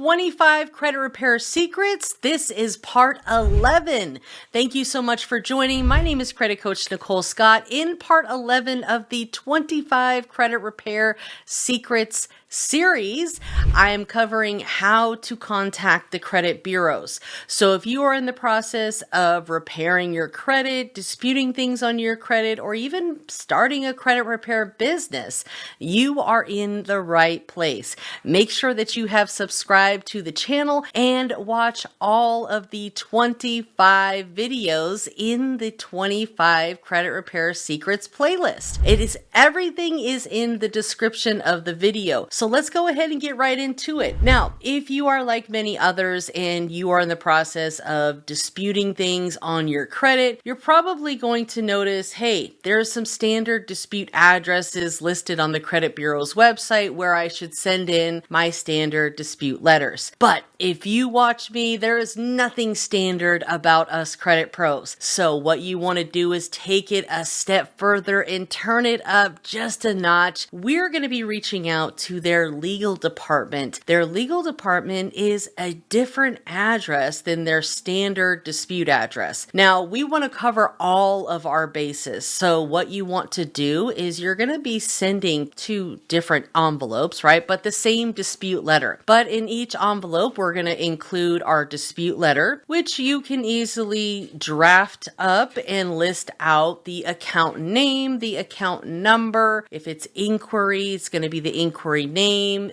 25 credit repair secrets. This is part 11. Thank you so much for joining. My name is credit coach Nicole Scott in part 11 of the 25 credit repair secrets series. I am covering how to contact the credit bureaus. So if you are in the process of repairing your credit, disputing things on your credit, or even starting a credit repair business, you are in the right place. Make sure that you have subscribed to the channel and watch all of the 25 videos in the 25 credit repair secrets playlist. Everything is in the description of the video. So let's go ahead and get right into it. Now, if you are like many others and you are in the process of disputing things on your credit, you're probably going to notice, hey, there's some standard dispute addresses listed on the credit bureau's website where I should send in my standard dispute letters. But if you watch me, there is nothing standard about us credit pros. So what you want to do is take it a step further and turn it up just a notch. We're going to be reaching out to their legal department. Their legal department is a different address than their standard dispute address. Now, we want to cover all of our bases. So what you want to do is you're going to be sending two different envelopes, right? But the same dispute letter. But in each envelope, we're going to include our dispute letter, which you can easily draft up and list out the account name, the account number. If it's inquiry, it's going to be the inquiry name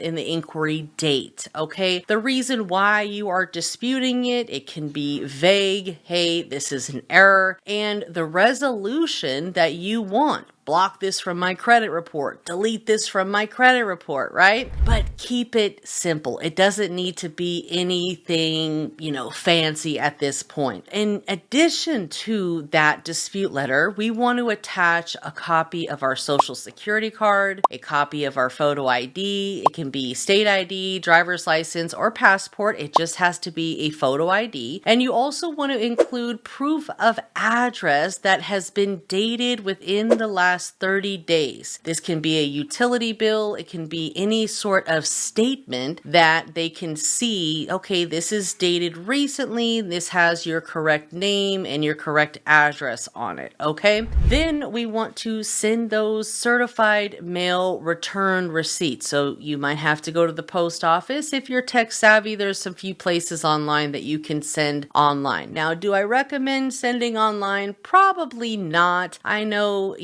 and the inquiry date, okay? The reason why you are disputing it can be vague. Hey, this is an error. And the resolution that you want. Block this from my credit report, delete this from my credit report, right? But keep it simple. It doesn't need to be anything, fancy at this point. In addition to that dispute letter, we want to attach a copy of our social security card, a copy of our photo ID. It can be state ID, driver's license, or passport. It just has to be a photo ID. And you also want to include proof of address that has been dated within the last 30 days. This can be a utility bill. It can be any sort of statement that they can see, okay, this is dated recently. This has your correct name and your correct address on it, okay? Then we want to send those certified mail return receipts. So you might have to go to the post office. If you're tech savvy, there's some few places online that you can send online. Now, do I recommend sending online? Probably not. I know,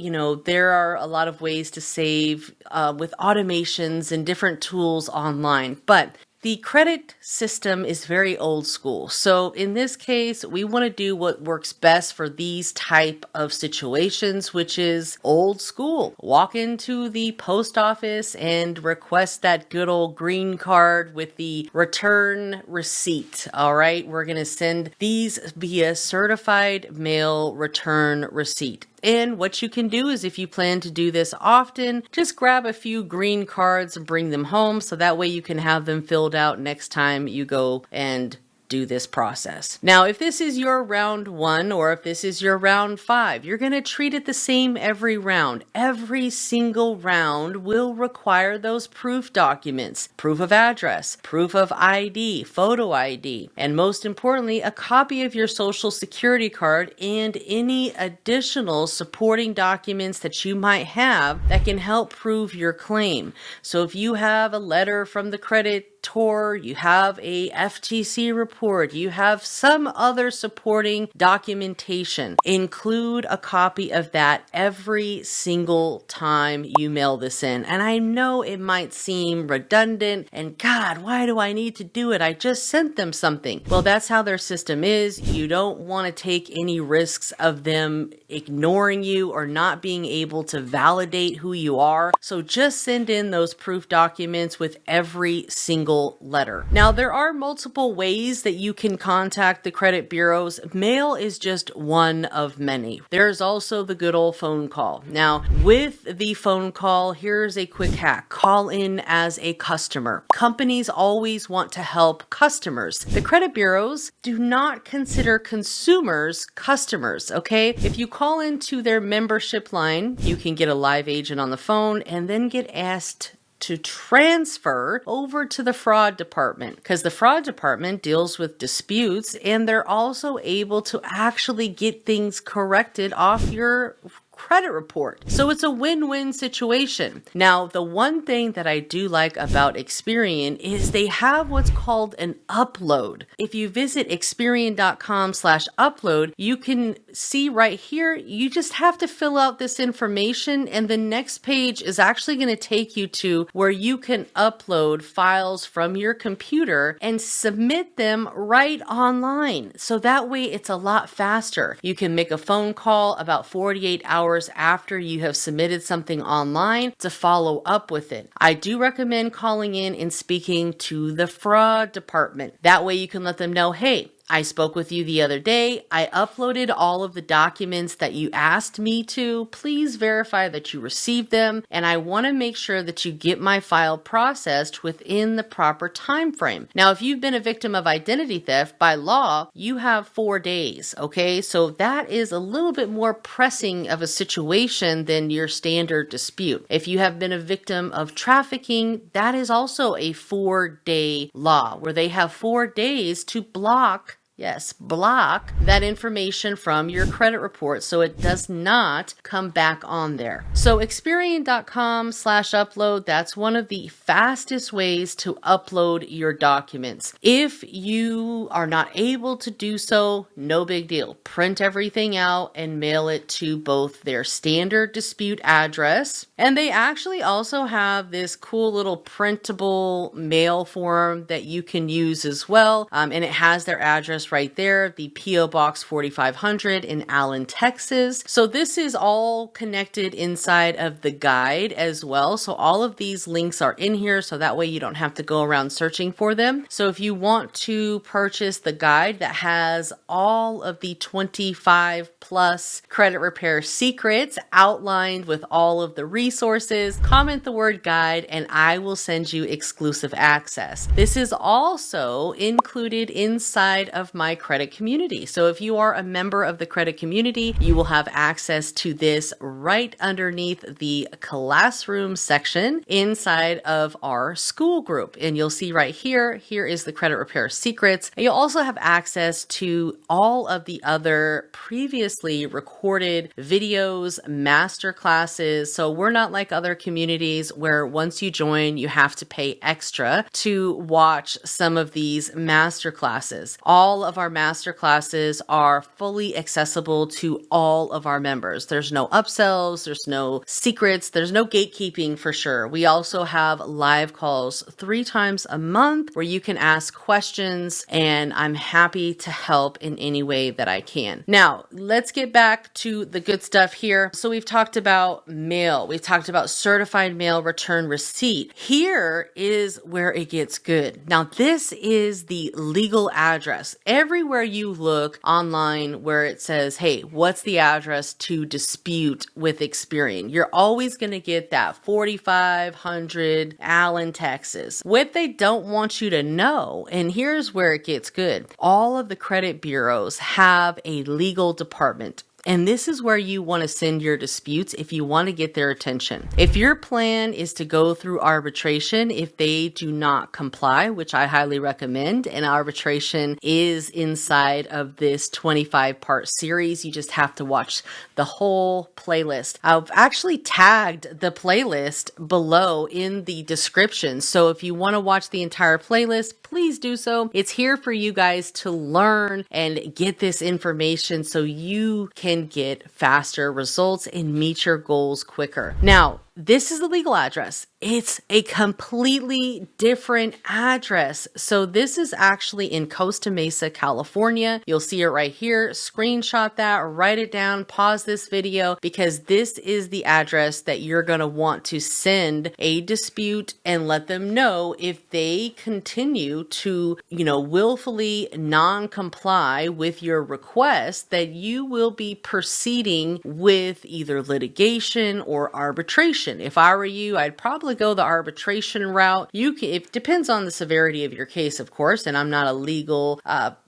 there are a lot of ways to save with automations and different tools online, but the credit system is very old school. So in this case, we want to do what works best for these type of situations, which is old school. Walk into the post office and request that good old green card with the return receipt. All right, we're going to send these via certified mail return receipt. And what you can do is if you plan to do this often, just grab a few green cards and bring them home so that way you can have them filled out next time you go and do this process. Now, if this is your round 1 or if this is your round 5, you're going to treat it the same every round. Every single round will require those proof documents, proof of address, proof of ID, photo ID, and most importantly, a copy of your social security card and any additional supporting documents that you might have that can help prove your claim. So if you have a letter from the credit you have a FTC report, you have some other supporting documentation, include a copy of that every single time you mail this in. And I know it might seem redundant and God, why do I need to do it? I just sent them something. Well, that's how their system is. You don't want to take any risks of them ignoring you or not being able to validate who you are. So just send in those proof documents with every single letter. Now, there are multiple ways that you can contact the credit bureaus. Mail is just one of many. There's also the good old phone call. Now, with the phone call, here's a quick hack. Call in as a customer. Companies always want to help customers. The credit bureaus do not consider consumers customers, okay? If you call into their membership line, you can get a live agent on the phone and then get asked to transfer over to the fraud department, because the fraud department deals with disputes and they're also able to actually get things corrected off your credit report. So it's a win-win situation. Now, the one thing that I do like about Experian is they have what's called an upload. If you visit Experian.com/upload, you can see right here, you just have to fill out this information and the next page is actually going to take you to where you can upload files from your computer and submit them right online. So that way it's a lot faster. You can make a phone call about 48 hours after you have submitted something online to follow up with it. I do recommend calling in and speaking to the fraud department. That way you can let them know, hey, I spoke with you the other day. I uploaded all of the documents that you asked me to. Please verify that you received them. And I want to make sure that you get my file processed within the proper time frame. Now, if you've been a victim of identity theft, by law, you have 4 days. Okay, so that is a little bit more pressing of a situation than your standard dispute. If you have been a victim of trafficking, that is also a 4-day law where they have 4 days to block that information from your credit report so it does not come back on there. So Experian.com/upload, that's one of the fastest ways to upload your documents. If you are not able to do so, no big deal. Print everything out and mail it to both their standard dispute address, and they actually also have this cool little printable mail form that you can use as well, and it has their address right there, the P.O. Box 4500 in Allen, Texas. So this is all connected inside of the guide as well. So all of these links are in here, so that way you don't have to go around searching for them. So if you want to purchase the guide that has all of the 25 plus credit repair secrets outlined with all of the resources, comment the word guide and I will send you exclusive access. This is also included inside of my credit community. So if you are a member of the credit community, you will have access to this right underneath the classroom section inside of our school group. And you'll see right here, here is the credit repair secrets. And you'll also have access to all of the other previously recorded videos, master classes. So we're not like other communities where once you join, you have to pay extra to watch some of these master classes. All of our master classes are fully accessible to all of our members. There's no upsells, there's no secrets, there's no gatekeeping for sure. We also have live calls 3 times a month where you can ask questions and I'm happy to help in any way that I can. Now, let's get back to the good stuff here. So we've talked about mail. We've talked about certified mail return receipt. Here is where it gets good. Now, this is the legal address. Everywhere you look online where it says, hey, what's the address to dispute with Experian? You're always going to get that 4500 Allen, Texas. What they don't want you to know, and here's where it gets good, all of the credit bureaus have a legal department. And this is where you want to send your disputes if you want to get their attention. If your plan is to go through arbitration, if they do not comply, which I highly recommend, and arbitration is inside of this 25-part series, you just have to watch the whole playlist. I've actually tagged the playlist below in the description. So if you want to watch the entire playlist, please do so. It's here for you guys to learn and get this information so you can get faster results and meet your goals quicker. Now, this is the legal address. It's a completely different address. So this is actually in Costa Mesa, California. You'll see it right here. Screenshot that, write it down, pause this video, because this is the address that you're going to want to send a dispute and let them know if they continue to, willfully non-comply with your request, that you will be proceeding with either litigation or arbitration. If I were you, I'd probably go the arbitration route. It depends on the severity of your case, of course, and I'm not a legal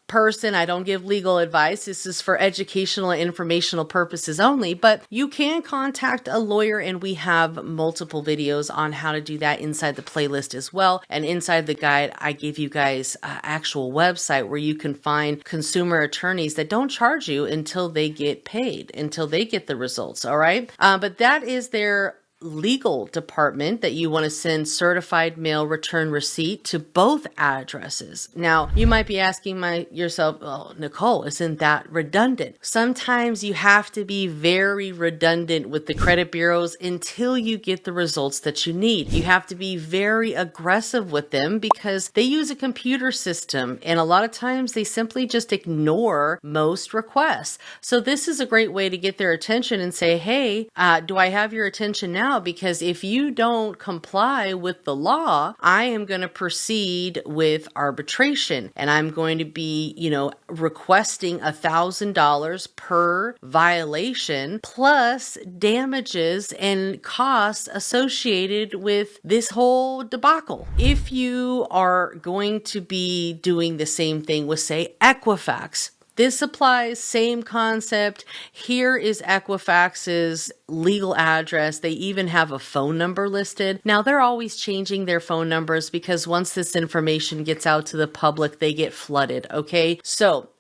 person. I don't give legal advice. This is for educational and informational purposes only, but you can contact a lawyer, and we have multiple videos on how to do that inside the playlist as well. And inside the guide, I give you guys an actual website where you can find consumer attorneys that don't charge you until they get paid, until they get the results. All right. But that is their legal department that you want to send certified mail return receipt to both addresses. Now, you might be asking yourself, oh, Nicole, isn't that redundant? Sometimes you have to be very redundant with the credit bureaus until you get the results that you need. You have to be very aggressive with them because they use a computer system, and a lot of times they simply just ignore most requests. So this is a great way to get their attention and say, hey, do I have your attention now? Because if you don't comply with the law, I am going to proceed with arbitration, and I'm going to be, requesting $1,000 per violation plus damages and costs associated with this whole debacle. If you are going to be doing the same thing with, say, Equifax, this applies, same concept. Here is Equifax's legal address. They even have a phone number listed. Now, they're always changing their phone numbers because once this information gets out to the public, they get flooded, okay?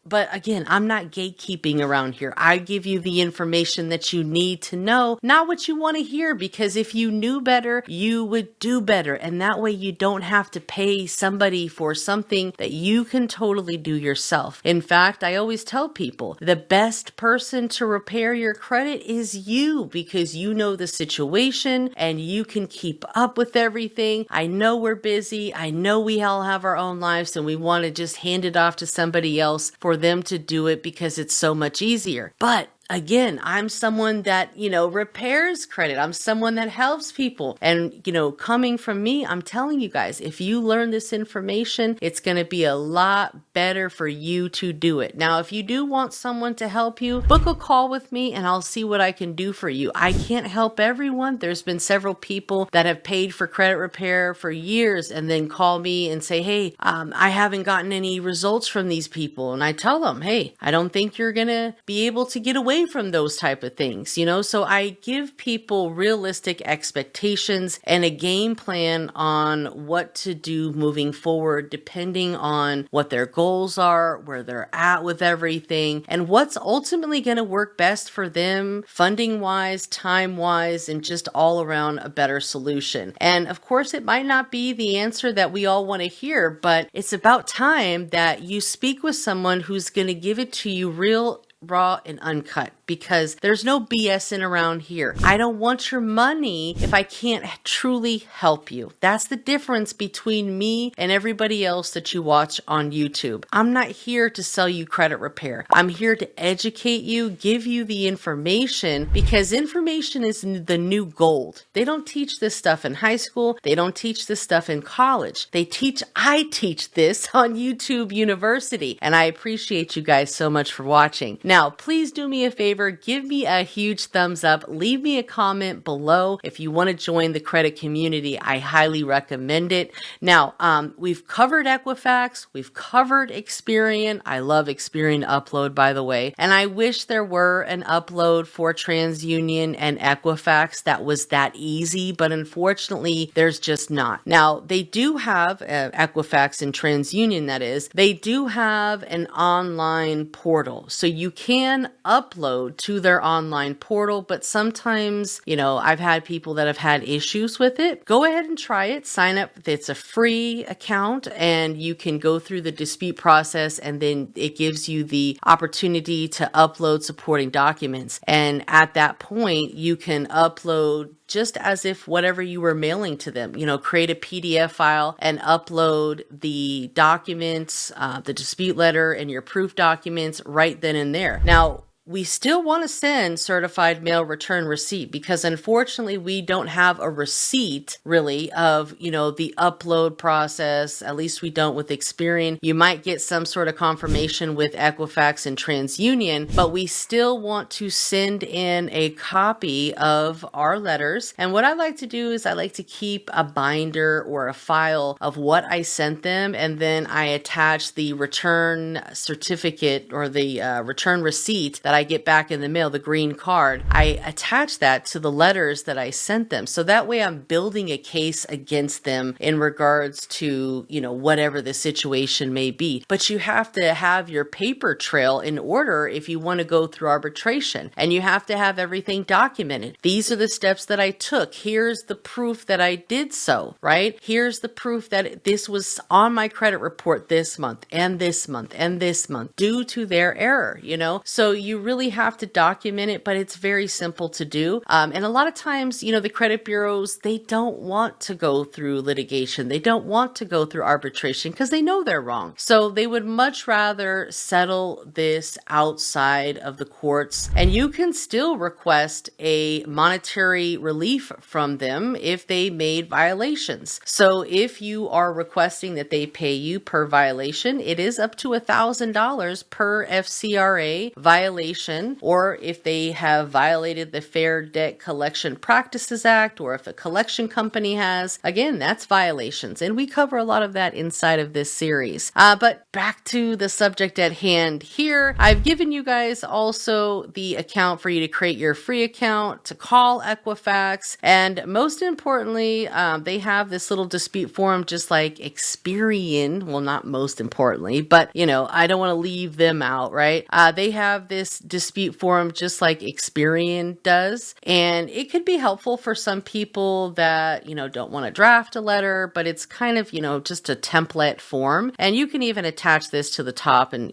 But again, I'm not gatekeeping around here. I give you the information that you need to know, not what you want to hear, because if you knew better, you would do better. And that way you don't have to pay somebody for something that you can totally do yourself. In fact, I always tell people the best person to repair your credit is you, because you know the situation and you can keep up with everything. I know we're busy. I know we all have our own lives and we want to just hand it off to somebody else for them to do it because it's so much easier. But again, I'm someone that, repairs credit. I'm someone that helps people. And, coming from me, I'm telling you guys, if you learn this information, it's going to be a lot better for you to do it. Now, if you do want someone to help you, book a call with me and I'll see what I can do for you. I can't help everyone. There's been several people that have paid for credit repair for years and then call me and say, hey, I haven't gotten any results from these people. And I tell them, hey, I don't think you're going to be able to get away from those type of things, so I give people realistic expectations and a game plan on what to do moving forward, depending on what their goals are, where they're at with everything, and what's ultimately going to work best for them, funding wise, time wise, and just all around a better solution. And of course, it might not be the answer that we all want to hear, but it's about time that you speak with someone who's going to give it to you real, raw, and uncut, because there's no BSing around here. I don't want your money if I can't truly help you. That's the difference between me and everybody else that you watch on YouTube. I'm not here to sell you credit repair. I'm here to educate you, give you the information, because information is the new gold. They don't teach this stuff in high school. They don't teach this stuff in college. I teach this on YouTube University, and I appreciate you guys so much for watching. Now, please do me a favor. Give me a huge thumbs up. Leave me a comment below if you want to join the credit community. I highly recommend it. Now, we've covered Equifax. We've covered Experian. I love Experian Upload, by the way. And I wish there were an upload for TransUnion and Equifax that was that easy, but unfortunately, there's just not. Now, they do have Equifax and TransUnion, that is. They do have an online portal. So you can upload to their online portal, but sometimes, I've had people that have had issues with it. Go ahead and try it. Sign up. It's a free account and you can go through the dispute process, and then it gives you the opportunity to upload supporting documents. And at that point, you can upload just as if whatever you were mailing to them, create a PDF file and upload the documents, the dispute letter and your proof documents right then and there. Now, we still want to send certified mail return receipt because unfortunately we don't have a receipt really of, the upload process. At least we don't with Experian. You might get some sort of confirmation with Equifax and TransUnion, but we still want to send in a copy of our letters. And what I like to do is I like to keep a binder or a file of what I sent them, and then I attach the return certificate or the return receipt that I get back in the mail, the green card. I attach that to the letters that I sent them. So that way I'm building a case against them in regards to, whatever the situation may be. But you have to have your paper trail in order if you want to go through arbitration, and you have to have everything documented. These are the steps that I took. Here's the proof that I did so, right? Here's the proof that this was on my credit report this month and this month and this month due to their error, So you really have to document it, but it's very simple to do. And a lot of times, the credit bureaus, they don't want to go through litigation. They don't want to go through arbitration because they know they're wrong. So they would much rather settle this outside of the courts. And you can still request a monetary relief from them if they made violations. So if you are requesting that they pay you per violation, it is up to $1,000 per FCRA violation, or if they have violated the Fair Debt Collection Practices Act, or if a collection company has, again, that's violations. And we cover a lot of that inside of this series. But back to the subject at hand here, I've given you guys also the account for you to create your free account, to call Equifax, and most importantly, they have this little dispute forum just like Experian. Well, not most importantly, but I don't want to leave them out, right? They have this dispute forum just like Experian does, and it could be helpful for some people that, don't want to draft a letter, but it's kind of, just a template form. And you can even attach this to the top. And,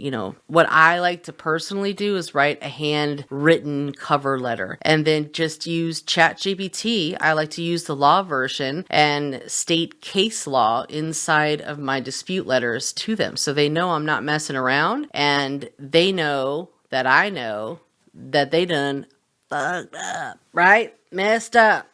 what I like to personally do is write a handwritten cover letter and then just use ChatGPT. I like to use the law version and state case law inside of my dispute letters to them. So they know I'm not messing around, and they know that I know that they done fucked up, right? Messed up.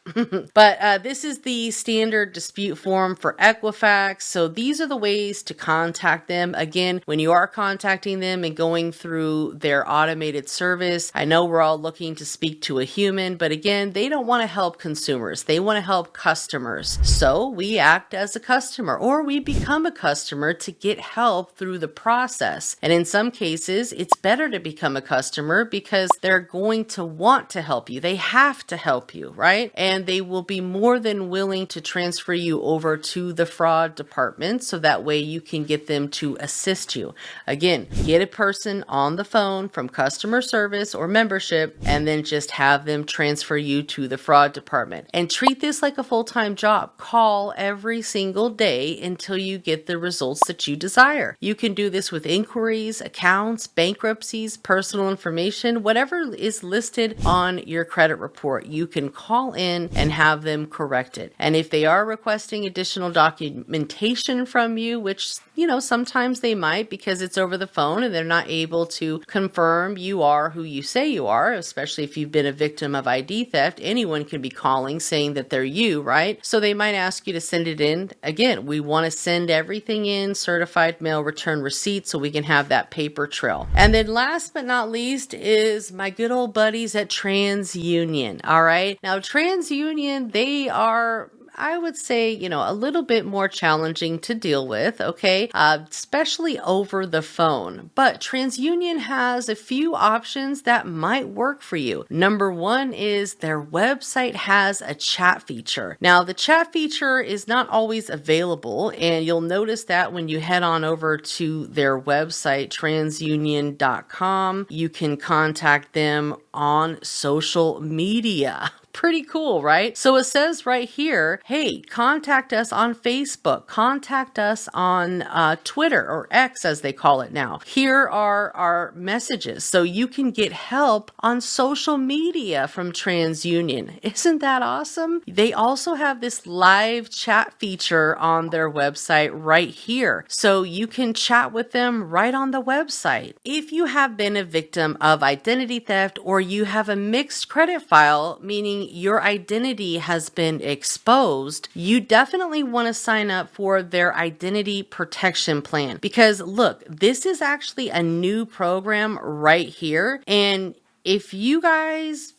But this is the standard dispute form for Equifax. So these are the ways to contact them. Again, when you are contacting them and going through their automated service, I know we're all looking to speak to a human, but again, they don't want to help consumers. They want to help customers. So we act as a customer, or we become a customer to get help through the process. And in some cases, it's better to become a customer because they're going to want to help you. They have to help you, right? And they will be more than willing to transfer you over to the fraud department so that way you can get them to assist you. Again, get a person on the phone from customer service or membership and then just have them transfer you to the fraud department. And treat this like a full-time job. Call every single day until you get the results that you desire. You can do this with inquiries, accounts, bankruptcies, personal information, whatever is listed on your credit report. You can call in and have them corrected. And if they are requesting additional documentation from you, which, sometimes they might because it's over the phone and they're not able to confirm you are who you say you are, especially if you've been a victim of ID theft. Anyone can be calling saying that they're you, right? So they might ask you to send it in. Again, we want to send everything in, certified mail return receipt, so we can have that paper trail. And then last but not least is my good old buddies at TransUnion. All right. Now, TransUnion, they are, I would say, a little bit more challenging to deal with, okay, especially over the phone. But TransUnion has a few options that might work for you. Number one is their website has a chat feature. Now, the chat feature is not always available, and you'll notice that when you head on over to their website, transunion.com, you can contact them on social media. Pretty cool, right? So it says right here, hey, contact us on Facebook, contact us on Twitter, or X as they call it now. Here are our messages. So you can get help on social media from TransUnion. Isn't that awesome? They also have this live chat feature on their website right here. So you can chat with them right on the website. If you have been a victim of identity theft, or you have a mixed credit file, meaning your identity has been exposed, you definitely want to sign up for their identity protection plan. Because look, this is actually a new program right here. And if you guys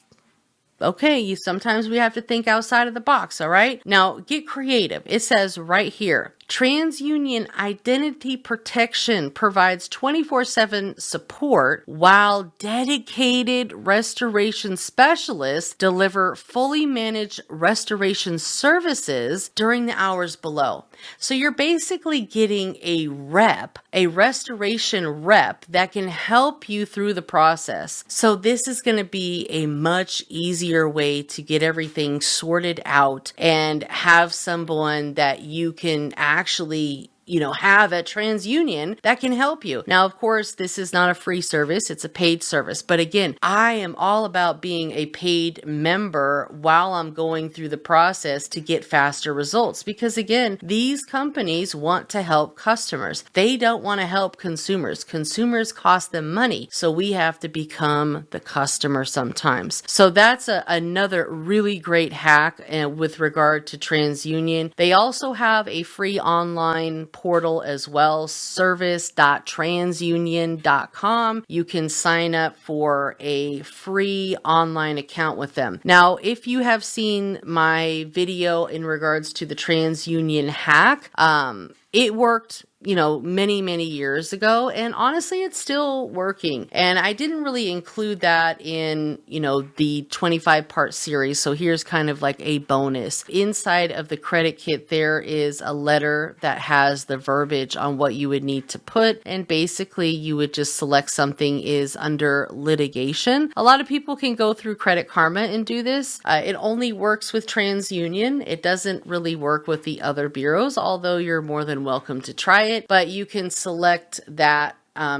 sometimes we have to think outside of the box, all right? Now, get creative. It says right here, TransUnion Identity Protection provides 24/7 support, while dedicated restoration specialists deliver fully managed restoration services during the hours below. So you're basically getting a restoration rep that can help you through the process. So this is going to be a much easier way to get everything sorted out and have someone that you can actually have at TransUnion that can help you. Now, of course, this is not a free service, it's a paid service. But again, I am all about being a paid member while I'm going through the process to get faster results. Because again, these companies want to help customers. They don't want to help consumers. Consumers cost them money. So we have to become the customer sometimes. So that's another really great hack with regard to TransUnion. They also have a free online portal as well, service.transunion.com. You can sign up for a free online account with them. Now, if you have seen my video in regards to the TransUnion hack, it worked many years ago, and honestly it's still working. And I didn't really include that in the 25-part series, so here's kind of like a bonus. Inside of the credit kit there is a letter that has the verbiage on what you would need to put, and basically you would just select something is under litigation. A lot of people can go through Credit Karma and do this. It only works with TransUnion. It doesn't really work with the other bureaus, although you're more than welcome to try it. But you can select that.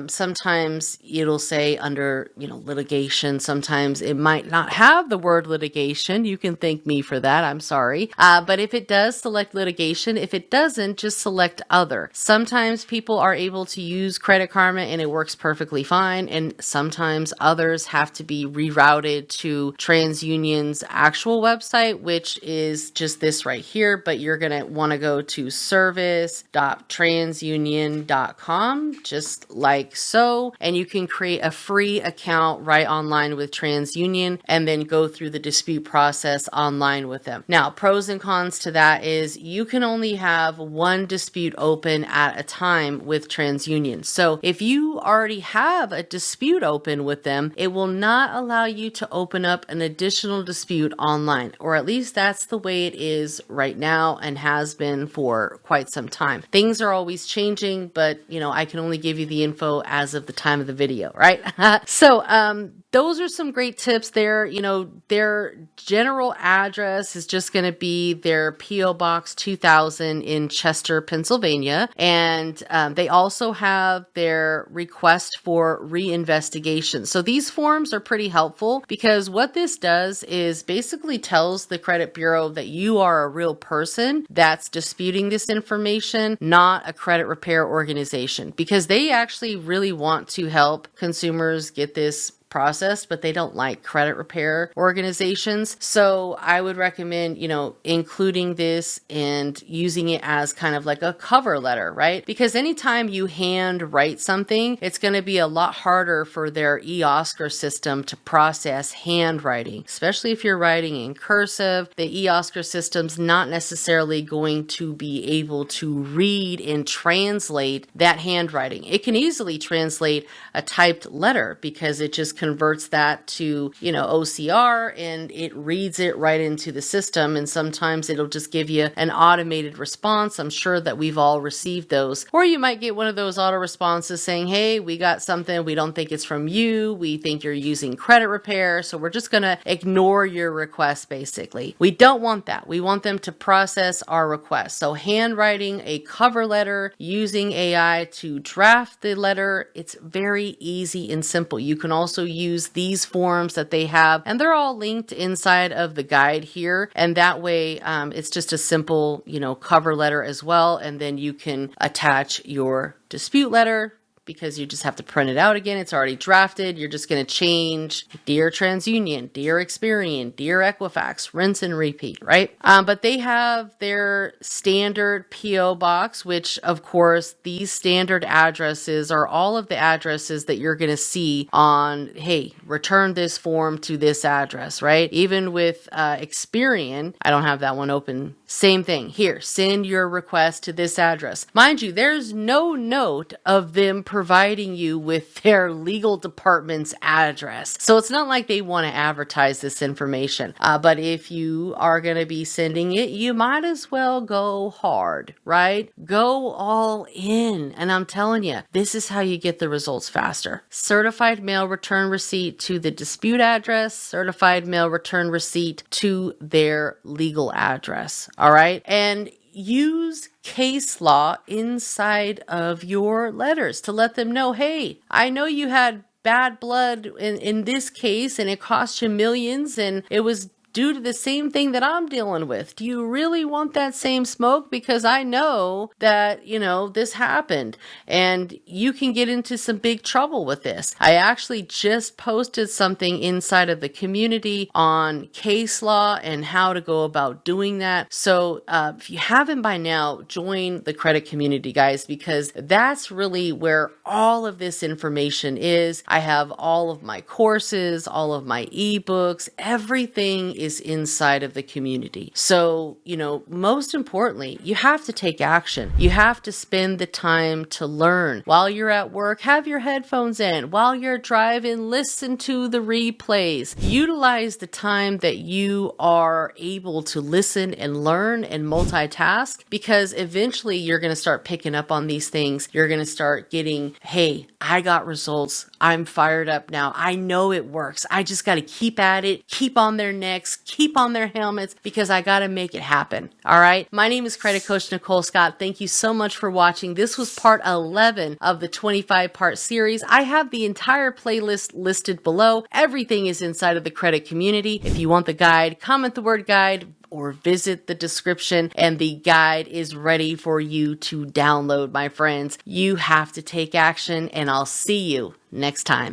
Sometimes it'll say under, litigation. Sometimes it might not have the word litigation. You can thank me for that. I'm sorry. But if it does, select litigation. If it doesn't, just select other. Sometimes people are able to use Credit Karma and it works perfectly fine. And sometimes others have to be rerouted to TransUnion's actual website, which is just this right here. But you're going to want to go to service.transunion.com, just like so, and you can create a free account right online with TransUnion and then go through the dispute process online with them. Now, pros and cons to that is you can only have one dispute open at a time with TransUnion. So if you already have a dispute open with them, it will not allow you to open up an additional dispute online, or at least that's the way it is right now and has been for quite some time. Things are always changing, but I can only give you the info as of the time of the video, right? So those are some great tips there. Their general address is just going to be their P.O. Box 2000 in Chester, Pennsylvania. And they also have their request for reinvestigation. So these forms are pretty helpful, because what this does is basically tells the credit bureau that you are a real person that's disputing this information, not a credit repair organization, because they actually really want to help consumers get this processed, but they don't like credit repair organizations. So I would recommend, including this and using it as kind of like a cover letter, right? Because anytime you hand write something, it's going to be a lot harder for their 𝑒𝒡𝒅 system to process handwriting, especially if you're writing in cursive. The 𝑒𝒡𝒅 system's not necessarily going to be able to read and translate that handwriting. It can easily translate a typed letter because it just converts that to, OCR, and it reads it right into the system. And sometimes it'll just give you an automated response. I'm sure that we've all received those. Or you might get one of those auto responses saying, hey, we got something. We don't think it's from you. We think you're using credit repair. So we're just going to ignore your request, basically. We don't want that. We want them to process our request. So handwriting a cover letter using AI to draft the letter, it's very easy and simple. You can also use these forms that they have, and they're all linked inside of the guide here. And that way, it's just a simple, cover letter as well. And then you can attach your dispute letter, because you just have to print it out again. It's already drafted. You're just going to change Dear TransUnion, Dear Experian, Dear Equifax, rinse and repeat, right? But they have their standard PO box, which of course these standard addresses are all of the addresses that you're going to see on, hey, return this form to this address, right? Even with Experian, I don't have that one open. Same thing here. Send your request to this address. Mind you, there's no note of them providing you with their legal department's address. So it's not like they want to advertise this information. But if you are going to be sending it, you might as well go hard, right? Go all in. And I'm telling you, this is how you get the results faster. Certified mail return receipt to the dispute address, certified mail return receipt to their legal address. All right. And use case law inside of your letters to let them know, hey, I know you had bad blood in this case and it cost you millions and it was due to the same thing that I'm dealing with. Do you really want that same smoke? Because I know that, this happened and you can get into some big trouble with this. I actually just posted something inside of the community on case law and how to go about doing that. So if you haven't by now, join the credit community, guys, because that's really where all of this information is. I have all of my courses, all of my ebooks, everything is inside of the community. So, most importantly, you have to take action. You have to spend the time to learn. While you're at work, have your headphones in. While you're driving, listen to the replays. Utilize the time that you are able to listen and learn and multitask, because eventually you're going to start picking up on these things. You're going to start getting, hey, I got results. I'm fired up now. I know it works. I just got to keep at it, keep on their necks, keep on their helmets, because I got to make it happen. All right. My name is Credit Coach Nicole Scott. Thank you so much for watching. This was part 11 of the 25-part series. I have the entire playlist listed below. Everything is inside of the credit community. If you want the guide, comment the word guide or visit the description and the guide is ready for you to download, my friends. You have to take action, and I'll see you next time.